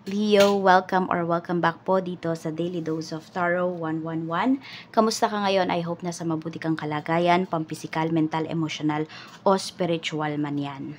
Leo, welcome back po dito sa Daily Dose of Tarot 111. Kamusta ka ngayon? I hope na sa mabuti kang kalagayan, pampisikal, mental, emotional, o spiritual man yan.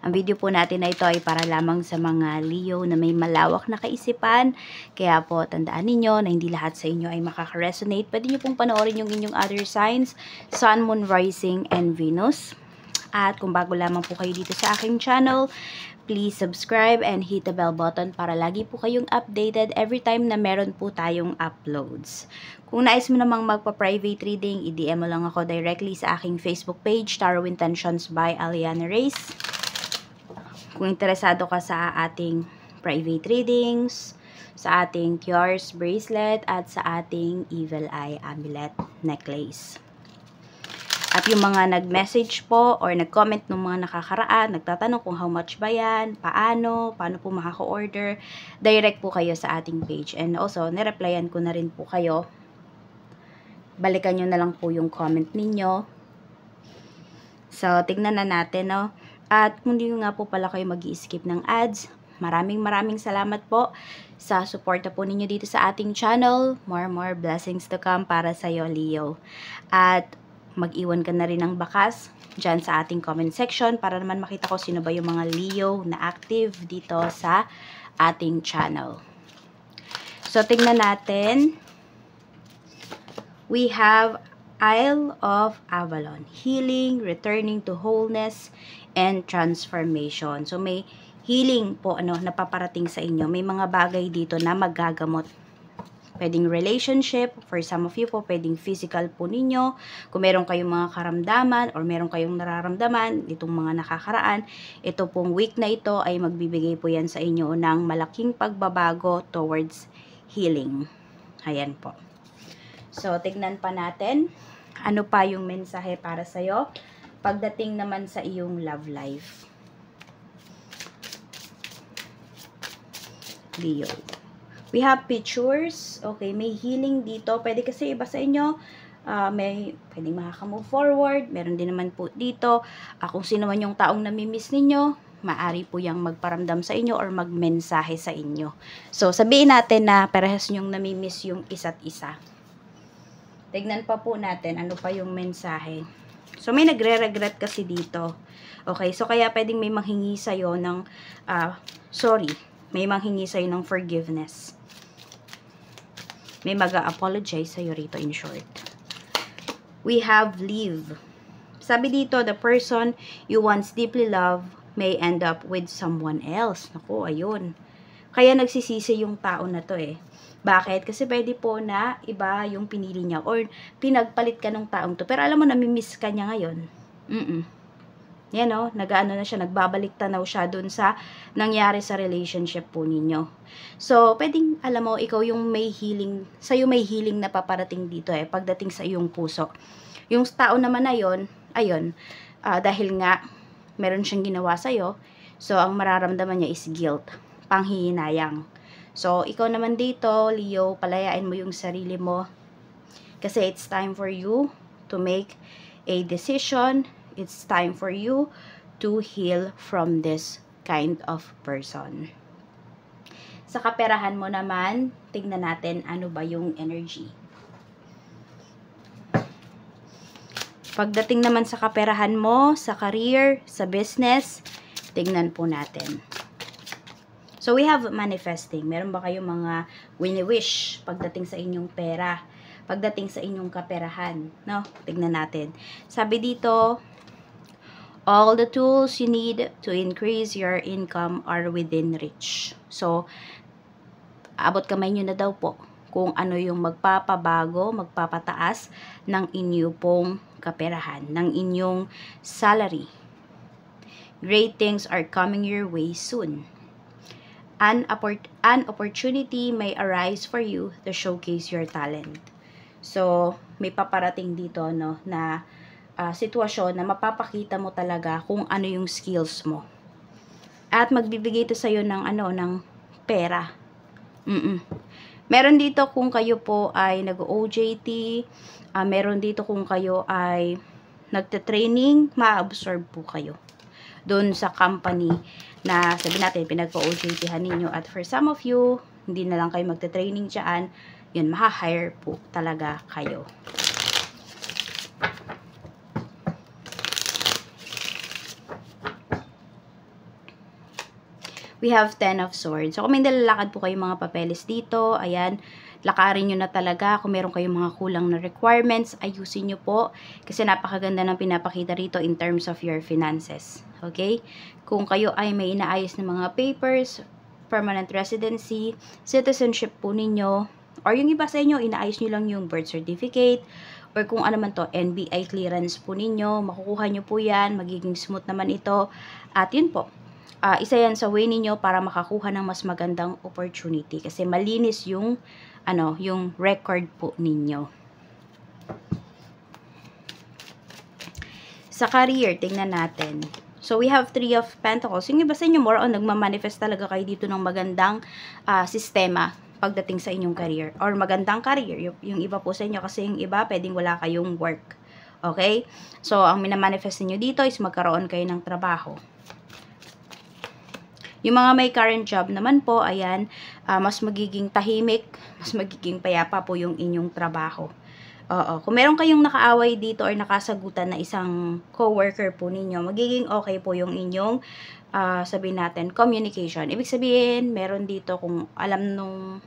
Ang video po natin na ito ay para lamang sa mga Leo na may malawak na kaisipan. Kaya po, tandaan ninyo na hindi lahat sa inyo ay makaka-resonate. Pwede nyo pong panoorin yung inyong other signs, Sun, Moon, Rising, and Venus. At kung bago lamang po kayo dito sa aking channel, please subscribe and hit the bell button para lagi po kayong updated every time na meron po tayong uploads. Kung nais mo namang magpa-private reading, i-DM mo lang ako directly sa aking Facebook page, Tarot Intentions by Aliana Reyes. Kung interesado ka sa ating private readings, sa ating Cures bracelet, at sa ating Evil Eye Amulet necklace. At yung mga nag-message po or nag-comment ng mga nakakaraan, nagtatanong kung how much ba yan, paano po makaka-order, direct po kayo sa ating page. And also, nireplyan ko na rin po kayo. Balikan nyo na lang po yung comment ninyo. So, tignan na natin, no? At kung hindi nga po pala kayo mag-i-skip ng ads, maraming salamat po sa suporta po ninyo dito sa ating channel. More blessings to come para sa'yo, Leo. At mag-iwan ka na rin ng bakas dyan sa ating comment section para naman makita ko sino ba yung mga Leo na active dito sa ating channel. So, tingnan natin. We have Isle of Avalon. Healing, returning to wholeness, and transformation. So, may healing po napaparating sa inyo. May mga bagay dito na magagamot. Pwedeng relationship, for some of you po, pwedeng physical po ninyo. Kung meron kayong mga karamdaman or meron kayong nararamdaman, itong mga nakakaraan, ito pong week na ito ay magbibigay po yan sa inyo ng malaking pagbabago towards healing. Ayan po. So, tignan pa natin. Ano pa yung mensahe para sa'yo pagdating naman sa iyong love life. Leo. We have pictures. Okay, may healing dito. Pwede kasi iba sa inyo, may pwedeng makaka-move forward. Meron din naman po dito. Kung sino man yung taong namimiss ninyo, maari po yung magparamdam sa inyo or magmensahe sa inyo. So, sabihin natin na parehas nyong namimiss yung isa't isa. Tignan pa po natin ano pa yung mensahe. So, may nagre-regret kasi dito. Okay, so kaya pwedeng may manghingi sa'yo ng sorry. May manghingi sa'yo ng forgiveness. May mag-a-apologize sa'yo rito in short. We have leave. Sabi dito, the person you once deeply love may end up with someone else. Naku, ayun. Kaya nagsisisi yung tao na to eh. Bakit? Kasi pwede po na iba yung pinili niya or pinagpalit ka ng taong to. Pero alam mo, namimiss ka niya ngayon. Yan o, nag-ano na siya, nagbabalik tanaw siya dun sa nangyari sa relationship po ninyo. So, pwedeng, alam mo, ikaw yung may healing, sa'yo may healing na paparating dito eh, pagdating sa iyong puso. Yung tao naman na yun, ayun, dahil nga, meron siyang ginawa sa'yo, so, ang mararamdaman niya is guilt, panghihinayang. So, ikaw naman dito, Leo, palayain mo yung sarili mo, kasi it's time for you to make a decision. It's time for you to heal from this kind of person. Sa kaperahan mo naman, tignan natin ano ba yung energy. Pagdating naman sa kaperahan mo, sa career, sa business, tignan po natin. So, we have manifesting. Meron ba kayong mga wini-wish pagdating sa inyong pera? Pagdating sa inyong kaperahan? No? Tignan natin. Sabi dito, all the tools you need to increase your income are within reach. So, abot kamay nyo na daw po kung ano yung magpapabago, magpapataas ng inyo pong kaperahan, ng inyong salary. Great things are coming your way soon. An opportunity may arise for you to showcase your talent. So, may paparating dito, no, na sitwasyon na mapapakita mo talaga kung ano yung skills mo. At magbibigay ito sa'yo ng ng pera. Meron dito kung kayo po ay nag-OJT, meron dito kung kayo ay nagte-training, ma-absorb po kayo doon sa company na sabi natin, pinagpa-OJT-han ninyo. At for some of you, hindi na lang kayo magta-training dyan, yun, maha-hire po talaga kayo. We have 10 of Swords. So, kung may nilalakad po kayong mga papeles dito, ayan, lakarin nyo na talaga. Kung meron kayong mga kulang na requirements, ayusin nyo po. Kasi napakaganda ng pinapakita rito in terms of your finances. Okay? Kung kayo ay may inaayos na mga papers, permanent residency, citizenship po ninyo, or yung iba sa inyo, inaayos nyo lang yung birth certificate, or kung ano man to, NBI clearance po ninyo, makukuha nyo po yan, magiging smooth naman ito. At yun po, isa yan sa way ninyo para makakuha ng mas magandang opportunity kasi malinis yung yung record po ninyo. Sa career, tingnan natin. So we have 3 of Pentacles. Yung iba sa inyo more on nagma-manifest talaga kayo dito ng magandang sistema pagdating sa inyong career or magandang career. Yung iba po sa inyo kasi yung iba pwedeng wala kayong work. Okay? So ang minamanifest niyo dito is magkaroon kayo ng trabaho. Yung mga may current job naman po, ayan, mas magiging tahimik, mas magiging payapa po yung inyong trabaho. Oo. Kung meron kayong nakaaway dito or nakasagutan na isang coworker po ninyo, magiging okay po yung inyong, sabihin natin, communication. Ibig sabihin, meron dito kung alam nung,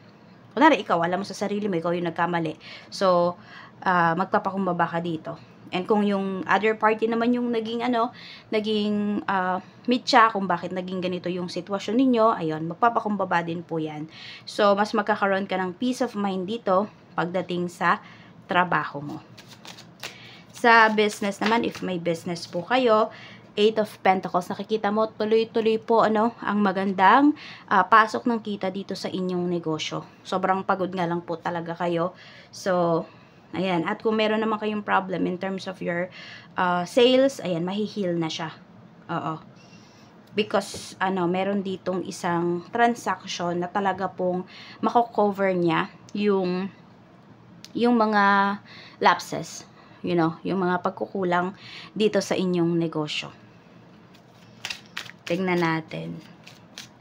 kunwari ikaw, alam mo sa sarili mo, ikaw yung nagkamali. So, magpapakumbaba ka dito. And kung yung other party naman yung naging mitya kung bakit naging ganito yung sitwasyon ninyo, ayun, magpapakumbaba din po yan. So, mas magkakaroon ka ng peace of mind dito pagdating sa trabaho mo. Sa business naman, if may business po kayo, 8 of Pentacles, nakikita mo, tuloy-tuloy po, ang magandang pasok ng kita dito sa inyong negosyo. Sobrang pagod nga lang po talaga kayo. So, ayan, at kung meron naman kayong problem in terms of your sales, ayan, mahihil na siya. Oo. Because, meron ditong isang transaction na talaga pong mako-cover niya yung mga lapses. Yung mga pagkukulang dito sa inyong negosyo. Tingnan natin.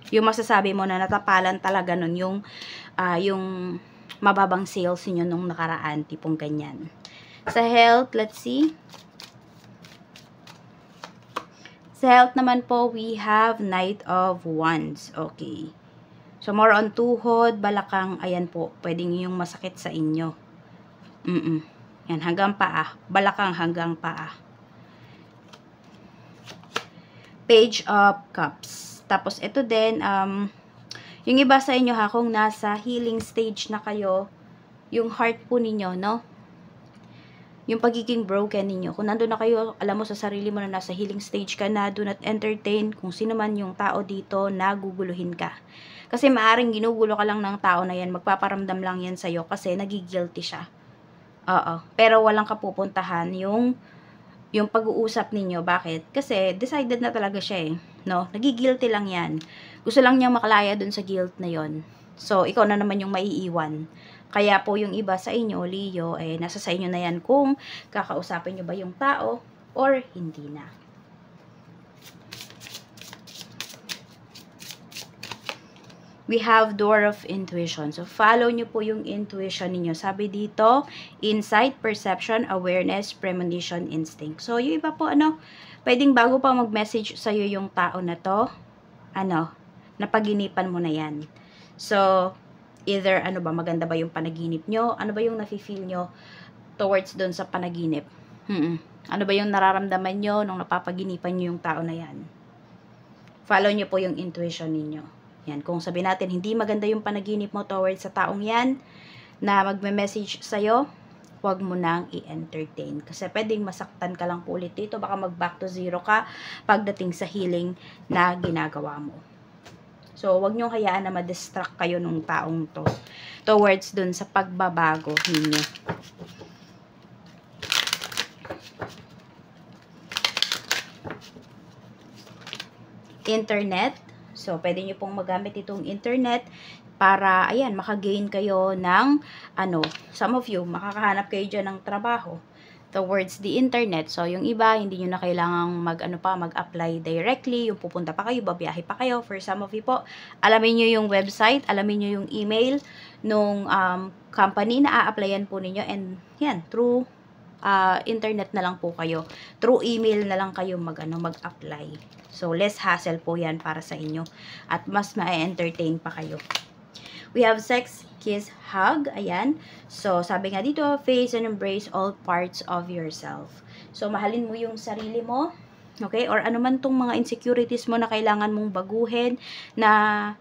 Yung masasabi mo na natapalan talaga nun, yung mababang sales niyo nung nakaraan, tipong ganyan. Sa health, let's see. Sa health naman po, we have Knight of Wands. Okay. So, more on tuhod, balakang, ayan po, pwedeng yung masakit sa inyo. Yan, hanggang paa. Balakang hanggang paa. Page of Cups. Tapos, ito din, yung iba sa inyo kung nasa healing stage na kayo, yung heart po ninyo, no? Yung pagiging broken ninyo. Kung nandun na kayo, alam mo sa sarili mo na nasa healing stage ka na, do not entertain kung sino man yung tao dito na guguluhin ka. Kasi maaring ginugulo ka lang ng tao na yan, magpaparamdam lang yan sa'yo kasi nagigilty siya. Oo. Pero walang kapupuntahan yung pag-uusap ninyo. Bakit? Kasi decided na talaga siya no? Nagigilty lang yan. Gusto lang niyang makalaya dun sa guilt na yon. So, ikaw na naman yung maiiwan. Kaya po yung iba sa inyo, Leo, nasa sa inyo na yan kung kakausapin nyo ba yung tao or hindi na. We have Door of Intuition. So, follow nyo po yung intuition ninyo. Sabi dito, insight, perception, awareness, premonition, instinct. So, yung iba po, pwedeng bago pa mag-message sa'yo yung tao na to, napaginipan mo na yan. So, either, maganda ba yung panaginip nyo? Ano ba yung nafe-feel nyo towards doon sa panaginip? Ano ba yung nararamdaman nyo nung napapaginipan nyo yung tao na yan? Follow nyo po yung intuition ninyo. Yan, kung sabi natin, hindi maganda yung panaginip mo towards sa taong yan, na magme-message sa'yo, huwag mo nang i-entertain. Kasi pwedeng masaktan ka lang po ulit dito, baka mag-back to zero ka pagdating sa healing na ginagawa mo. So, huwag nyo hayaan na ma-distract kayo nung taong to towards dun sa pagbabago ninyo. Internet. So, pwede nyo pong magamit itong internet para, makagain kayo ng, some of you, makakahanap kayo dyan ng trabaho. towards the internet. So, yung iba, hindi nyo na kailangang mag-apply directly. Yung pupunta pa kayo, babiyahe pa kayo. For some of you po, alamin nyo yung website, alamin nyo yung email nung company na a-applyan po ninyo. And yan, through internet na lang po kayo. Through email na lang kayo mag-apply. So, less hassle po yan para sa inyo. At mas ma-entertain pa kayo. We have sex, kiss, hug. Ayan. So, sabi nga dito, face and embrace all parts of yourself. So, mahalin mo yung sarili mo. Okay? Or ano man tong mga insecurities mo na kailangan mong baguhin, na,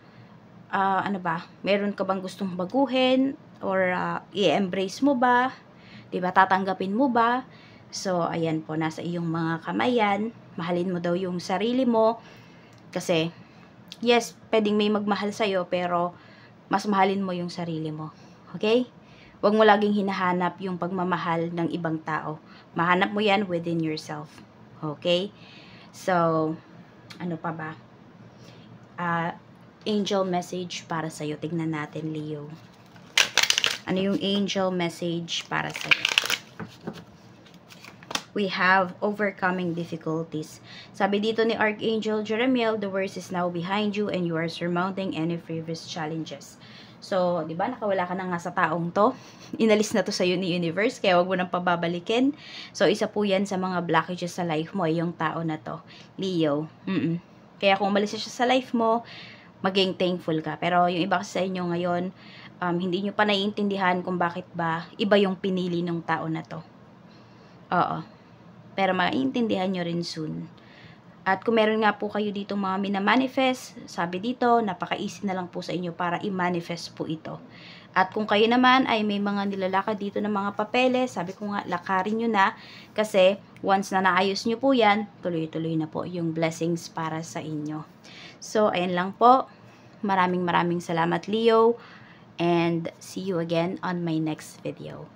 meron ka bang gustong baguhin? Or, i-embrace mo ba? Diba? Tatanggapin mo ba? So, ayan po, nasa iyong mga kamay yan. Mahalin mo daw yung sarili mo. Kasi, yes, pwedeng may magmahal sa'yo, pero mas mahalin mo yung sarili mo. Okay? Huwag mo laging hinahanap yung pagmamahal ng ibang tao. Mahanap mo yan within yourself. Okay? So, ano pa ba? Angel message para sa'yo. Tignan natin, Leo. Ano yung angel message para sa'yo? We have overcoming difficulties. Sabi dito ni Archangel Jeremiel, the worst is now behind you and you are surmounting any previous challenges. So, di ba, nakawala ka na nga sa taong to. Inalis na to sa'yo ni universe, kaya wag mo nang pababalikin. So, isa po yan sa mga blockages sa life mo, yung tao na to. Leo. Kaya kung umalis siya sa life mo, maging thankful ka. Pero yung iba kasi sa inyo ngayon, hindi nyo pa naiintindihan kung bakit ba iba yung pinili ng tao na to. Oo. Pero maiintindihan nyo rin soon. At kung meron nga po kayo dito mga minamanifest, sabi dito, napaka-easy na lang po sa inyo para i-manifest po ito. At kung kayo naman ay may mga nilalakad dito ng mga papeles, sabi ko nga, lakarin nyo na. Kasi once na naayos nyo po yan, tuloy-tuloy na po yung blessings para sa inyo. So, ayan lang po. Maraming salamat, Leo. And see you again on my next video.